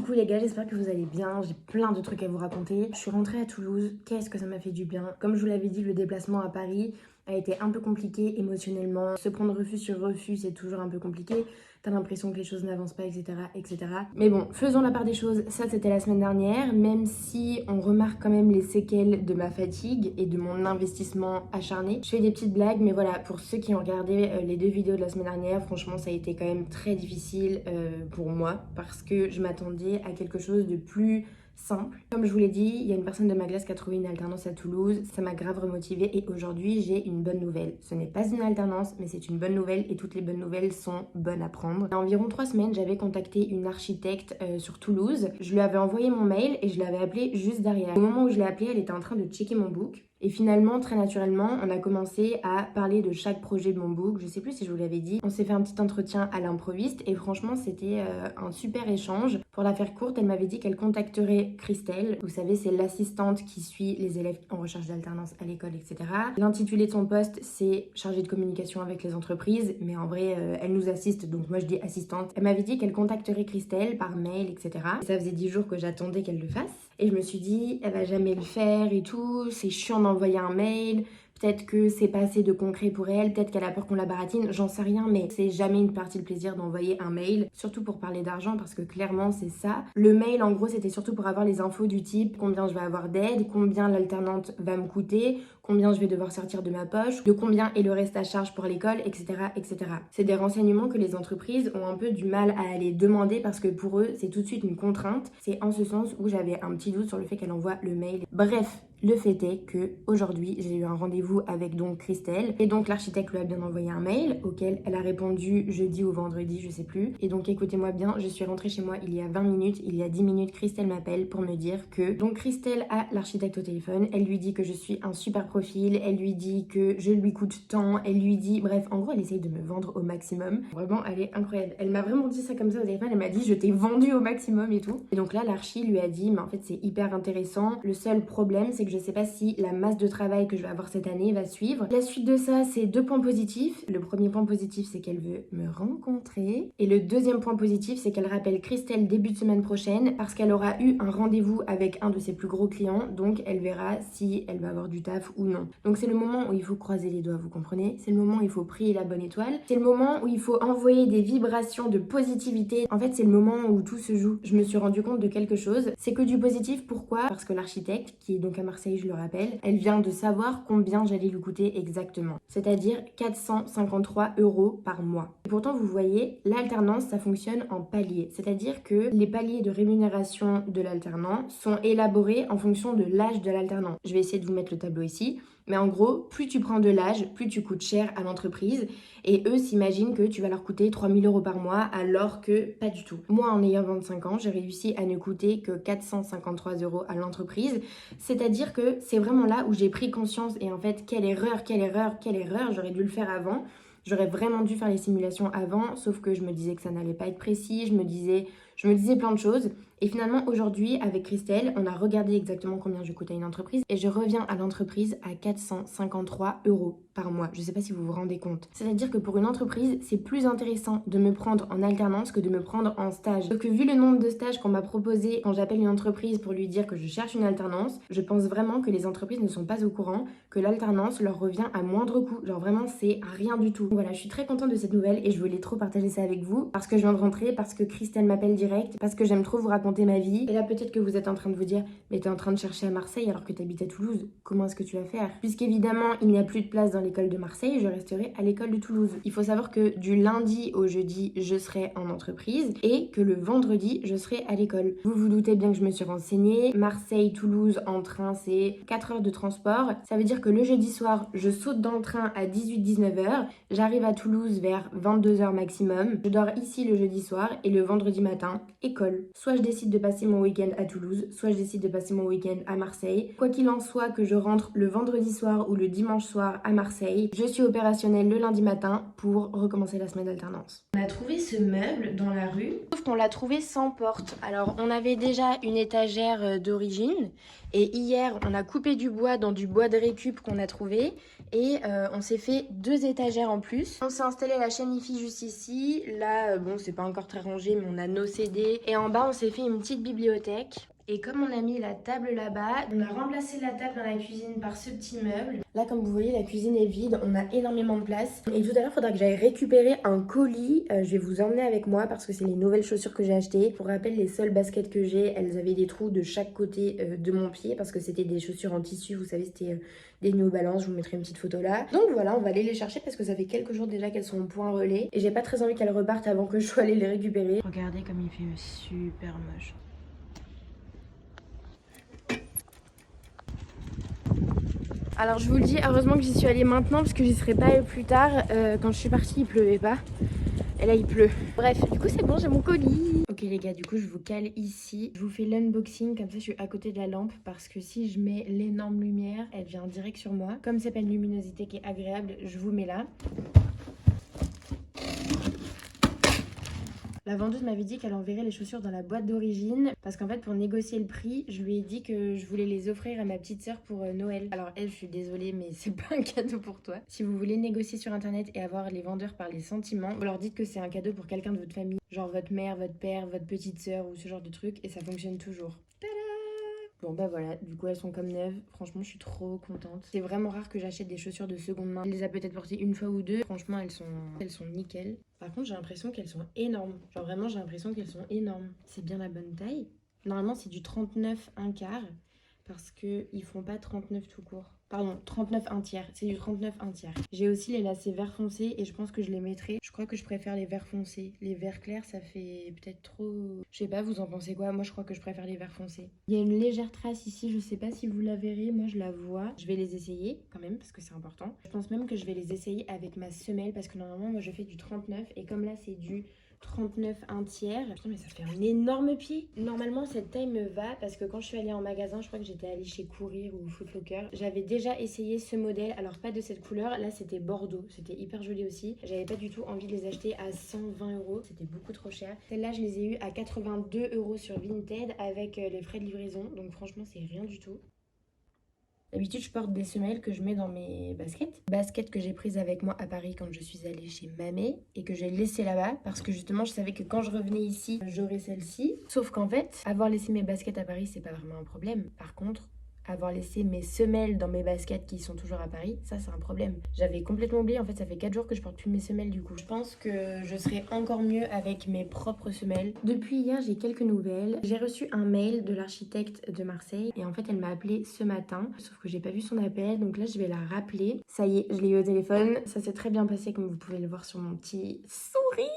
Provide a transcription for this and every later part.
Coucou les gars, j'espère que vous allez bien, j'ai plein de trucs à vous raconter. Je suis rentrée à Toulouse, qu'est-ce que ça m'a fait du bien. Comme je vous l'avais dit, le déplacement à Paris a été un peu compliqué émotionnellement. Se prendre refus sur refus, c'est toujours un peu compliqué. T'as l'impression que les choses n'avancent pas, etc., etc. Mais bon, faisons la part des choses, ça c'était la semaine dernière, même si on remarque quand même les séquelles de ma fatigue et de mon investissement acharné. Je fais des petites blagues, mais voilà, pour ceux qui ont regardé les deux vidéos de la semaine dernière, franchement ça a été quand même très difficile pour moi, parce que je m'attendais à quelque chose de plus simple. Comme je vous l'ai dit, il y a une personne de ma classe qui a trouvé une alternance à Toulouse, ça m'a grave remotivée et aujourd'hui j'ai une bonne nouvelle. Ce n'est pas une alternance mais c'est une bonne nouvelle et toutes les bonnes nouvelles sont bonnes à prendre. Il y a environ 3 semaines, j'avais contacté une architecte sur Toulouse. Je lui avais envoyé mon mail et je l'avais appelée juste derrière. Au moment où je l'ai appelée, elle était en train de checker mon book. Et finalement, très naturellement, on a commencé à parler de chaque projet de mon book. Je sais plus si je vous l'avais dit. On s'est fait un petit entretien à l'improviste et franchement, c'était un super échange. Pour la faire courte, elle m'avait dit qu'elle contacterait Christelle. Vous savez, c'est l'assistante qui suit les élèves en recherche d'alternance à l'école, etc. L'intitulé de son poste, c'est chargée de communication avec les entreprises. Mais en vrai, elle nous assiste, donc moi je dis assistante. Elle m'avait dit qu'elle contacterait Christelle par mail, etc. Et ça faisait 10 jours que j'attendais qu'elle le fasse. Et je me suis dit, elle va jamais le faire et tout, c'est chiant d'envoyer un mail, peut-être que c'est pas assez de concret pour elle, peut-être qu'elle a peur qu'on la baratine, j'en sais rien, mais c'est jamais une partie de plaisir d'envoyer un mail, surtout pour parler d'argent, parce que clairement c'est ça. Le mail, en gros, c'était surtout pour avoir les infos du type combien je vais avoir d'aide, combien l'alternante va me coûter, combien je vais devoir sortir de ma poche, de combien est le reste à charge pour l'école, etc., etc. C'est des renseignements que les entreprises ont un peu du mal à aller demander parce que pour eux, c'est tout de suite une contrainte. C'est en ce sens où j'avais un petit doute sur le fait qu'elle envoie le mail. Bref, le fait est que aujourd'hui j'ai eu un rendez-vous avec donc Christelle et donc l'architecte lui a bien envoyé un mail auquel elle a répondu jeudi ou vendredi, je sais plus. Et donc écoutez-moi bien, je suis rentrée chez moi il y a 20 minutes, il y a 10 minutes Christelle m'appelle pour me dire que donc Christelle a l'architecte au téléphone, elle lui dit que je suis un super profil, elle lui dit que je lui coûte tant, elle lui dit, bref, en gros elle essaye de me vendre au maximum. Vraiment elle est incroyable, elle m'a vraiment dit ça comme ça au téléphone, elle m'a dit je t'ai vendu au maximum et tout. Et donc là l'archi lui a dit mais en fait c'est hyper intéressant, le seul problème c'est que je sais pas si la masse de travail que je vais avoir cette année va suivre. La suite de ça, c'est 2 points positifs. Le premier point positif, c'est qu'elle veut me rencontrer. Et le deuxième point positif, c'est qu'elle rappelle Christelle début de semaine prochaine parce qu'elle aura eu un rendez-vous avec un de ses plus gros clients. Donc, elle verra si elle va avoir du taf ou non. Donc, c'est le moment où il faut croiser les doigts, vous comprenez? C'est le moment où il faut prier la bonne étoile. C'est le moment où il faut envoyer des vibrations de positivité. En fait, c'est le moment où tout se joue. Je me suis rendu compte de quelque chose. C'est que du positif. Pourquoi? Parce que l'architecte, qui est donc à Marseille, je le rappelle, elle vient de savoir combien j'allais lui coûter exactement. C'est-à-dire 453 € par mois. Et pourtant, vous voyez, l'alternance, ça fonctionne en paliers. C'est-à-dire que les paliers de rémunération de l'alternant sont élaborés en fonction de l'âge de l'alternant. Je vais essayer de vous mettre le tableau ici. Mais en gros, plus tu prends de l'âge, plus tu coûtes cher à l'entreprise. Et eux s'imaginent que tu vas leur coûter 3 000 € par mois, alors que pas du tout. Moi, en ayant 25 ans, j'ai réussi à ne coûter que 453 € à l'entreprise. C'est-à-dire que c'est vraiment là où j'ai pris conscience. Et en fait, quelle erreur, j'aurais dû le faire avant. J'aurais vraiment dû faire les simulations avant, sauf que je me disais que ça n'allait pas être précis, je me disais plein de choses. Et finalement, aujourd'hui, avec Christelle, on a regardé exactement combien je coûte à une entreprise et je reviens à l'entreprise à 453 € par mois. Je sais pas si vous vous rendez compte. C'est-à-dire que pour une entreprise, c'est plus intéressant de me prendre en alternance que de me prendre en stage. Donc vu le nombre de stages qu'on m'a proposé quand j'appelle une entreprise pour lui dire que je cherche une alternance, je pense vraiment que les entreprises ne sont pas au courant que l'alternance leur revient à moindre coût. Genre vraiment, c'est rien du tout. Voilà, je suis très contente de cette nouvelle et je voulais trop partager ça avec vous parce que je viens de rentrer, parce que Christelle m'appelle direct, parce que j'aime trop vous raconter ma vie. Et là, peut-être que vous êtes en train de vous dire, mais t'es en train de chercher à Marseille alors que t'habites à Toulouse. Comment est-ce que tu vas faire? Puisqu'évidemment, il n'y a plus de place dans l'école de Marseille, je resterai à l'école de Toulouse. Il faut savoir que du lundi au jeudi, je serai en entreprise et que le vendredi, je serai à l'école. Vous vous doutez bien que je me suis renseignée. Marseille, Toulouse, en train, c'est 4 heures de transport. Ça veut dire que le jeudi soir, je saute dans le train à 18-19 h. J'arrive à Toulouse vers 22 h maximum. Je dors ici le jeudi soir et le vendredi matin, école. Soit je décide de passer mon week-end à Toulouse, soit je décide de passer mon week-end à Marseille. Quoi qu'il en soit, que je rentre le vendredi soir ou le dimanche soir à Marseille, je suis opérationnelle le lundi matin pour recommencer la semaine d'alternance. On a trouvé ce meuble dans la rue, sauf qu'on l'a trouvé sans porte. Alors on avait déjà une étagère d'origine et hier on a coupé du bois dans du bois de récup qu'on a trouvé et on s'est fait 2 étagères en plus. On s'est installé la chaîne IFI juste ici. Là, bon, c'est pas encore très rangé, mais on a nocé CD. Et en bas, on s'est fait une petite bibliothèque. Et comme on a mis la table là-bas, on a remplacé la table dans la cuisine par ce petit meuble. Là, comme vous voyez, la cuisine est vide, on a énormément de place. Et tout à l'heure, il faudra que j'aille récupérer un colis. Je vais vous emmener avec moi parce que c'est les nouvelles chaussures que j'ai achetées. Pour rappel, les seules baskets que j'ai, elles avaient des trous de chaque côté de mon pied parce que c'était des chaussures en tissu, vous savez, c'était des New Balance. Je vous mettrai une petite photo là. Donc voilà, on va aller les chercher parce que ça fait quelques jours déjà qu'elles sont au point relais. Et j'ai pas très envie qu'elles repartent avant que je sois allée les récupérer. Regardez comme il fait super moche. Alors je vous le dis, heureusement que j'y suis allée maintenant parce que j'y serais pas allée plus tard. Quand je suis partie, il pleuvait pas. Et là, il pleut. Bref, du coup, c'est bon, j'ai mon colis. Ok les gars, du coup, je vous cale ici. Je vous fais l'unboxing, comme ça, je suis à côté de la lampe. Parce que si je mets l'énorme lumière, elle vient direct sur moi. Comme c'est pas une luminosité qui est agréable, je vous mets là. La vendeuse m'avait dit qu'elle enverrait les chaussures dans la boîte d'origine parce qu'en fait pour négocier le prix, je lui ai dit que je voulais les offrir à ma petite sœur pour Noël. Alors elle, je suis désolée mais c'est pas un cadeau pour toi. Si vous voulez négocier sur internet et avoir les vendeurs par les sentiments, vous leur dites que c'est un cadeau pour quelqu'un de votre famille, genre votre mère, votre père, votre petite sœur ou ce genre de truc et ça fonctionne toujours. Bon bah voilà, du coup elles sont comme neuves, franchement je suis trop contente. C'est vraiment rare que j'achète des chaussures de seconde main. Elle les a peut-être portées une fois ou deux, franchement elles sont nickel. Par contre j'ai l'impression qu'elles sont énormes, genre vraiment j'ai l'impression qu'elles sont énormes. C'est bien la bonne taille. Normalement c'est du 39 un quart, parce qu'ils font pas 39 tout court. Pardon, 39 un tiers, c'est du 39 un tiers. J'ai aussi les lacets vert foncé et je pense que je les mettrai. Je crois que je préfère les verts foncés. Les verts clairs, ça fait peut-être trop... Je sais pas, vous en pensez quoi? Moi, je crois que je préfère les verts foncés. Il y a une légère trace ici, je sais pas si vous la verrez. Moi, je la vois. Je vais les essayer quand même parce que c'est important. Je pense même que je vais les essayer avec ma semelle parce que normalement, moi, je fais du 39 et comme là, c'est du 39 un tiers. Putain mais ça fait un énorme pied. Normalement cette taille me va parce que quand je suis allée en magasin, je crois que j'étais allée chez Courir ou Foot Locker. J'avais déjà essayé ce modèle, alors pas de cette couleur, là c'était bordeaux, c'était hyper joli aussi. J'avais pas du tout envie de les acheter à 120 €, c'était beaucoup trop cher. Celles-là je les ai eues à 82 € sur Vinted avec les frais de livraison, donc franchement c'est rien du tout. D'habitude, je porte des semelles que je mets dans mes baskets. Baskets que j'ai prises avec moi à Paris quand je suis allée chez Mamé et que j'ai laissées là-bas parce que justement, je savais que quand je revenais ici, j'aurais celle-ci. Sauf qu'en fait, avoir laissé mes baskets à Paris, c'est pas vraiment un problème. Par contre, avoir laissé mes semelles dans mes baskets qui sont toujours à Paris, ça c'est un problème. J'avais complètement oublié, en fait ça fait 4 jours que je porte plus mes semelles du coup. Je pense que je serai encore mieux avec mes propres semelles. Depuis hier j'ai quelques nouvelles. J'ai reçu un mail de l'architecte de Marseille et en fait elle m'a appelé ce matin. Sauf que j'ai pas vu son appel donc là je vais la rappeler. Ça y est, je l'ai eu au téléphone. Ça s'est très bien passé comme vous pouvez le voir sur mon petit sourire.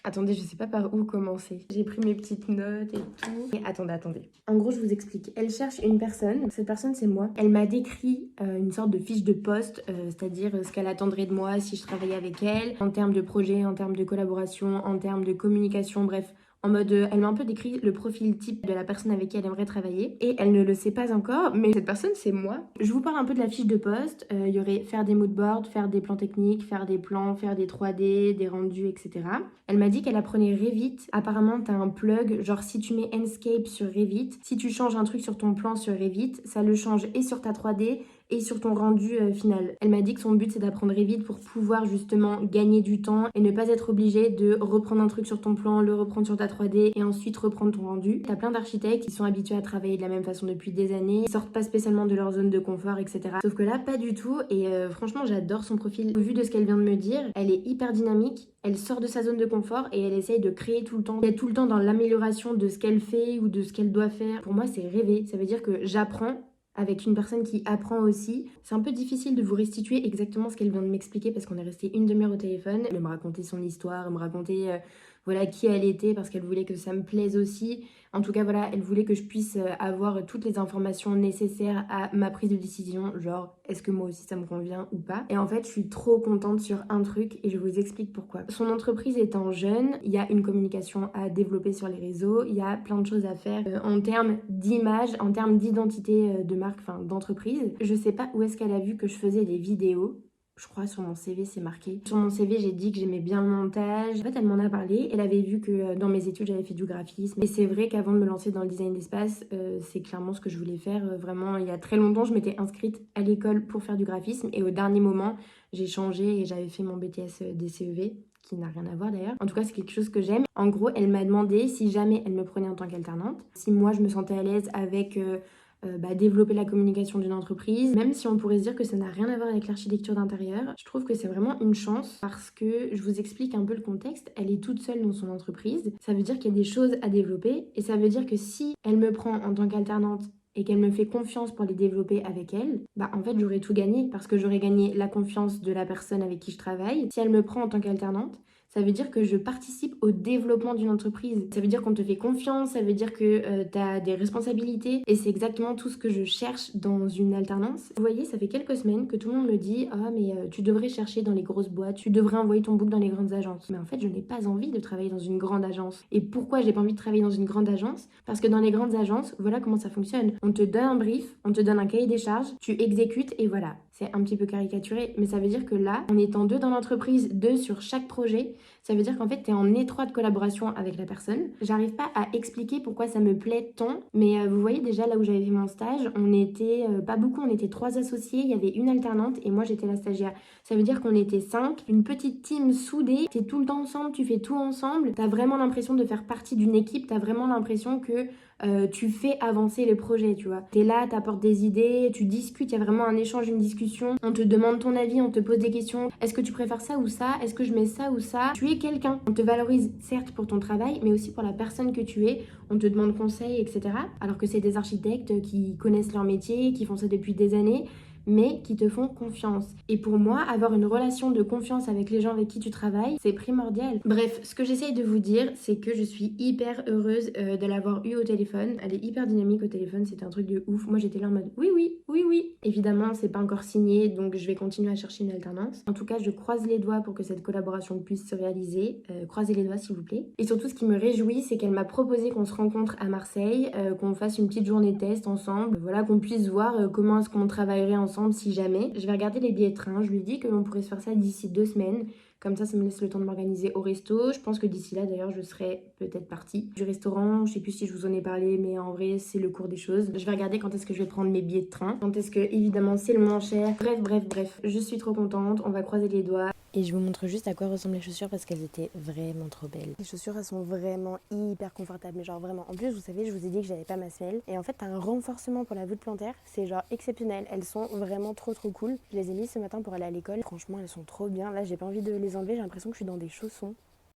Attendez, je sais pas par où commencer. J'ai pris mes petites notes et tout. Et attendez. En gros, je vous explique. Elle cherche une personne. Cette personne, c'est moi. Elle m'a décrit une sorte de fiche de poste, c'est-à-dire ce qu'elle attendrait de moi si je travaillais avec elle, en termes de projet, en termes de collaboration, en termes de communication, bref. En mode, elle m'a un peu décrit le profil type de la personne avec qui elle aimerait travailler. Et elle ne le sait pas encore, mais cette personne, c'est moi. Je vous parle un peu de la fiche de poste. Il y aurait faire des moodboards, faire des plans techniques, faire des plans, faire des 3D, des rendus, etc. Elle m'a dit qu'elle apprenait Revit. Apparemment, t'as un plug, genre si tu mets Enscape sur Revit, si tu changes un truc sur ton plan sur Revit, ça le change et sur ta 3D et sur ton rendu final. Elle m'a dit que son but c'est d'apprendre Revit pour pouvoir justement gagner du temps et ne pas être obligé de reprendre un truc sur ton plan, le reprendre sur ta 3D et ensuite reprendre ton rendu. T'as plein d'architectes qui sont habitués à travailler de la même façon depuis des années, ils sortent pas spécialement de leur zone de confort, etc. Sauf que là, pas du tout et franchement j'adore son profil. Au vu de ce qu'elle vient de me dire, elle est hyper dynamique, elle sort de sa zone de confort et elle essaye de créer tout le temps. Elle est tout le temps dans l'amélioration de ce qu'elle fait ou de ce qu'elle doit faire. Pour moi c'est rêver, ça veut dire que j'apprends avec une personne qui apprend aussi. C'est un peu difficile de vous restituer exactement ce qu'elle vient de m'expliquer parce qu'on est resté une demi-heure au téléphone. Elle me racontait son histoire, elle me racontait voilà qui elle était parce qu'elle voulait que ça me plaise aussi. En tout cas voilà, elle voulait que je puisse avoir toutes les informations nécessaires à ma prise de décision, genre est-ce que moi aussi ça me convient ou pas. Et en fait je suis trop contente sur un truc et je vous explique pourquoi. Son entreprise étant jeune, il y a une communication à développer sur les réseaux, il y a plein de choses à faire en termes d'image, en termes d'identité de marque, enfin d'entreprise. Je sais pas où est-ce qu'elle a vu que je faisais des vidéos. Je crois sur mon CV c'est marqué. Sur mon CV j'ai dit que j'aimais bien le montage. En fait elle m'en a parlé. Elle avait vu que dans mes études j'avais fait du graphisme. Et c'est vrai qu'avant de me lancer dans le design d'espace, c'est clairement ce que je voulais faire. Vraiment il y a très longtemps je m'étais inscrite à l'école pour faire du graphisme. Et au dernier moment j'ai changé et j'avais fait mon BTS DCEV. qui n'a rien à voir d'ailleurs. En tout cas, c'est quelque chose que j'aime. En gros, elle m'a demandé si jamais elle me prenait en tant qu'alternante, si moi je me sentais à l'aise avec développer la communication d'une entreprise, même si on pourrait se dire que ça n'a rien à voir avec l'architecture d'intérieur. Je trouve que c'est vraiment une chance parce que, je vous explique un peu le contexte, elle est toute seule dans son entreprise. Ça veut dire qu'il y a des choses à développer et ça veut dire que si elle me prend en tant qu'alternante et qu'elle me fait confiance pour les développer avec elle, en fait j'aurais tout gagné parce que j'aurais gagné la confiance de la personne avec qui je travaille. Si elle me prend en tant qu'alternante, ça veut dire que je participe au développement d'une entreprise. Ça veut dire qu'on te fait confiance, ça veut dire que tu as des responsabilités et c'est exactement tout ce que je cherche dans une alternance. Vous voyez, ça fait quelques semaines que tout le monde me dit « Ah mais tu devrais chercher dans les grosses boîtes, tu devrais envoyer ton book dans les grandes agences. » Mais en fait, je n'ai pas envie de travailler dans une grande agence. Et pourquoi j'ai pas envie de travailler dans une grande agence? Parce que dans les grandes agences, voilà comment ça fonctionne. On te donne un brief, on te donne un cahier des charges, tu exécutes et voilà. C'est un petit peu caricaturé, mais ça veut dire que là, en étant deux dans l'entreprise, deux sur chaque projet, ça veut dire qu'en fait, tu es en étroite collaboration avec la personne. J'arrive pas à expliquer pourquoi ça me plaît tant, mais vous voyez déjà là où j'avais fait mon stage, on était pas beaucoup, on était 3 associés, il y avait une alternante et moi j'étais la stagiaire. Ça veut dire qu'on était 5, une petite team soudée, t'es tout le temps ensemble, tu fais tout ensemble, t'as vraiment l'impression de faire partie d'une équipe, t'as vraiment l'impression que tu fais avancer les projets, tu vois. T'es là, t'apportes des idées, tu discutes, il y a vraiment un échange, une discussion. On te demande ton avis, on te pose des questions. Est-ce que tu préfères ça ou ça? Est-ce que je mets ça ou ça? Tu es quelqu'un. On te valorise certes pour ton travail, mais aussi pour la personne que tu es. On te demande conseil, etc. Alors que c'est des architectes qui connaissent leur métier, qui font ça depuis des années, mais qui te font confiance. Et pour moi, avoir une relation de confiance avec les gens avec qui tu travailles, c'est primordial. Bref, ce que j'essaye de vous dire, c'est que je suis hyper heureuse de l'avoir eu au téléphone. Elle est hyper dynamique au téléphone, c'était un truc de ouf. Moi, j'étais là en mode oui, oui, oui, oui. Évidemment, c'est pas encore signé, donc je vais continuer à chercher une alternance. En tout cas, je croise les doigts pour que cette collaboration puisse se réaliser. Croisez les doigts, s'il vous plaît. Et surtout, ce qui me réjouit, c'est qu'elle m'a proposé qu'on se rencontre à Marseille, qu'on fasse une petite journée test ensemble. Voilà, qu'on puisse voir comment est-ce qu'on travaillerait ensemble si jamais. Je vais regarder les billets de train. Je lui dis que l'on pourrait se faire ça d'ici 2 semaines. Comme ça me laisse le temps de m'organiser au resto. Je pense que d'ici là, d'ailleurs, je serai peut-être partie du restaurant. Je sais plus si je vous en ai parlé, mais en vrai, c'est le cours des choses. Je vais regarder quand est-ce que je vais prendre mes billets de train. Quand est-ce que, évidemment, c'est le moins cher. Bref. Je suis trop contente. On va croiser les doigts. Et je vous montre juste à quoi ressemblent les chaussures parce qu'elles étaient vraiment trop belles. Les chaussures, elles sont vraiment hyper confortables, mais genre vraiment. En plus, vous savez, je vous ai dit que j'avais pas ma semelle. Et en fait, t'as un renforcement pour la voûte plantaire. C'est genre exceptionnel. Elles sont vraiment trop cool. Je les ai mises ce matin pour aller à l'école. Franchement, elles sont trop bien. Là, j'ai pas envie de les enlever. J'ai l'impression que je suis dans des chaussons.